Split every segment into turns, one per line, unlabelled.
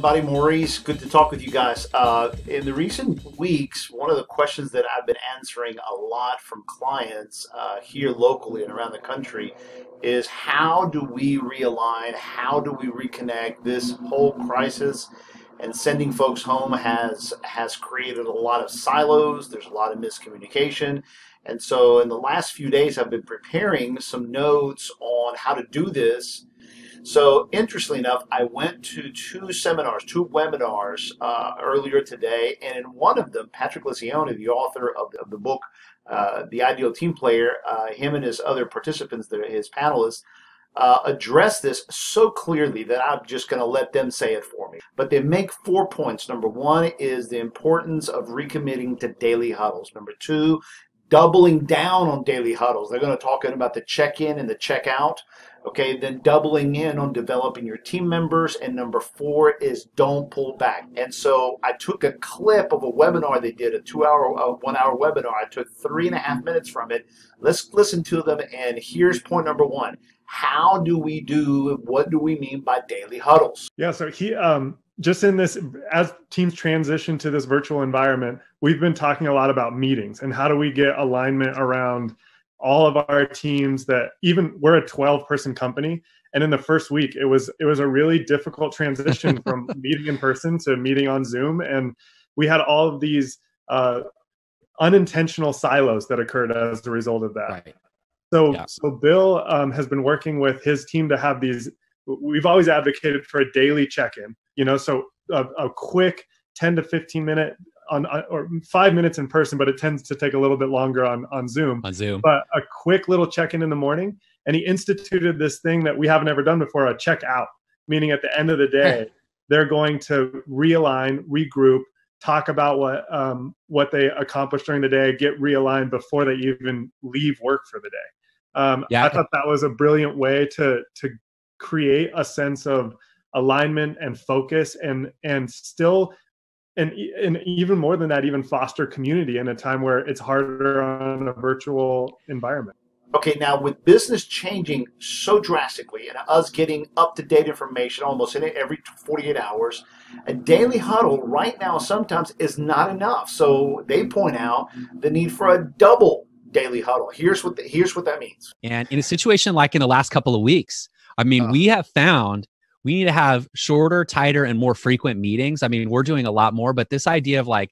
everybody. Maurice, good to talk with you guys. In the recent weeks, one of the questions that I've been answering a lot from clients here locally and around the country is how do we realign? How do we reconnect? This whole crisis and sending folks home has created a lot of silos. There's a lot of miscommunication. And so in the last few days, I've been preparing some notes on how to do this. So interestingly enough, I went to two webinars earlier today, and in one of them, Patrick Lencioni, the author of the book, The Ideal Team Player, him and his other participants, his panelists, address this so clearly that I'm just going to let them say it for me. But they make 4 points. Number one is the importance of recommitting to daily huddles. Number two, doubling down on daily huddles. They're going to talk about the check-in and the check-out. Okay, then doubling in on developing your team members. And number four is don't pull back. And so I took a clip of a webinar they did, a 1-hour webinar. I took 3.5 minutes from it. Let's listen to them. And here's point number one. How do we do, what do we mean by daily huddles?
Yeah, so he, just in this, as teams transition to this virtual environment, we've been talking a lot about meetings and how do we get alignment around all of our teams. That even we're a 12-person company, and in the first week it was a really difficult transition from meeting in person to meeting on Zoom, and we had all of these unintentional silos that occurred as a result of that.
Right.
So Bill has been working with his team to have these. We've always advocated for a daily check-in, so a quick 10 to 15 minute or 5 minutes in person, but it tends to take a little bit longer on Zoom. But a quick little check-in in the morning. And he instituted this thing that we haven't ever done before, a check-out, meaning at the end of the day, they're going to realign, regroup, talk about what they accomplished during the day, get realigned before they even leave work for the day. I thought that was a brilliant way to create a sense of alignment and focus and still, and even more than that, even foster community in a time where it's harder on a virtual environment.
Okay, now with business changing so drastically and us getting up-to-date information almost in every 48 hours, a daily huddle right now sometimes is not enough. So they point out the need for a double daily huddle. Here's what that means.
And in a situation like in the last couple of weeks, I mean, we have found we need to have shorter, tighter, and more frequent meetings. I mean, we're doing a lot more, but this idea of like,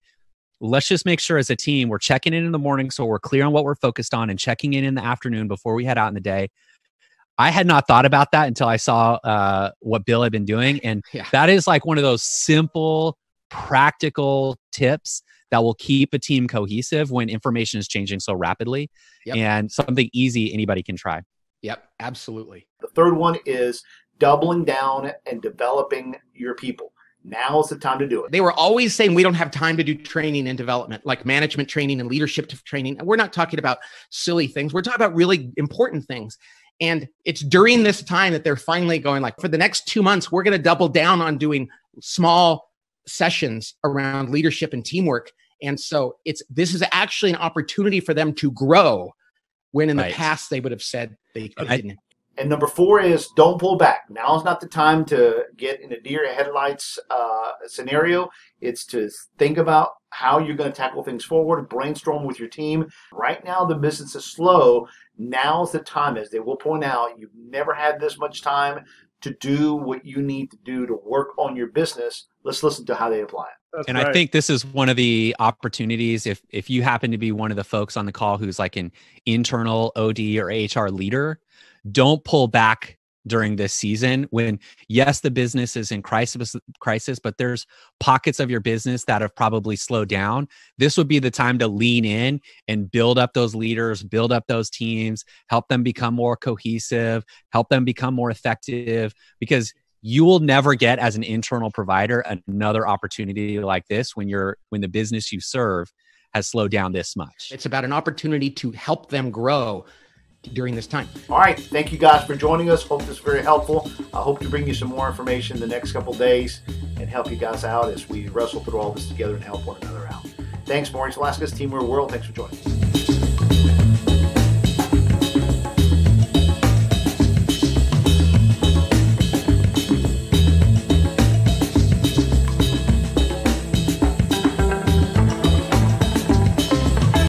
let's just make sure as a team, we're checking in the morning so we're clear on what we're focused on and checking in the afternoon before we head out in the day. I had not thought about that until I saw what Bill had been doing. And that is like one of those simple, practical tips that will keep a team cohesive when information is changing so rapidly, and something easy anybody can try.
Yep, absolutely.
The third one is doubling down and developing your people. Now is the time to do it.
They were always saying we don't have time to do training and development, like management training and leadership training. And we're not talking about silly things. We're talking about really important things. And it's during this time that they're finally going like, for the next 2 months, we're going to double down on doing small sessions around leadership and teamwork. And so this is actually an opportunity for them to grow when in the past they would have said they couldn't.
And number four is don't pull back. Now is not the time to get in a deer headlights scenario. It's to think about how you're going to tackle things forward, brainstorm with your team. Right now, the business is slow. Now's the time, as they will point out. You've never had this much time to do what you need to do to work on your business. Let's listen to how they apply it.
That's right. I think this is one of the opportunities. If you happen to be one of the folks on the call who's like an internal OD or HR leader, don't pull back during this season when, yes, the business is in crisis, but there's pockets of your business that have probably slowed down. This would be the time to lean in and build up those leaders, build up those teams, help them become more cohesive, help them become more effective, because you will never get, as an internal provider, another opportunity like this when the business you serve has slowed down this much.
It's about an opportunity to help them grow during this time.
All right. Thank you guys for joining us. Hope this is very helpful. I hope to bring you some more information in the next couple of days and help you guys out as we wrestle through all this together and help one another out. Thanks, Maurice Velasquez, Teamwear World. Thanks for joining us.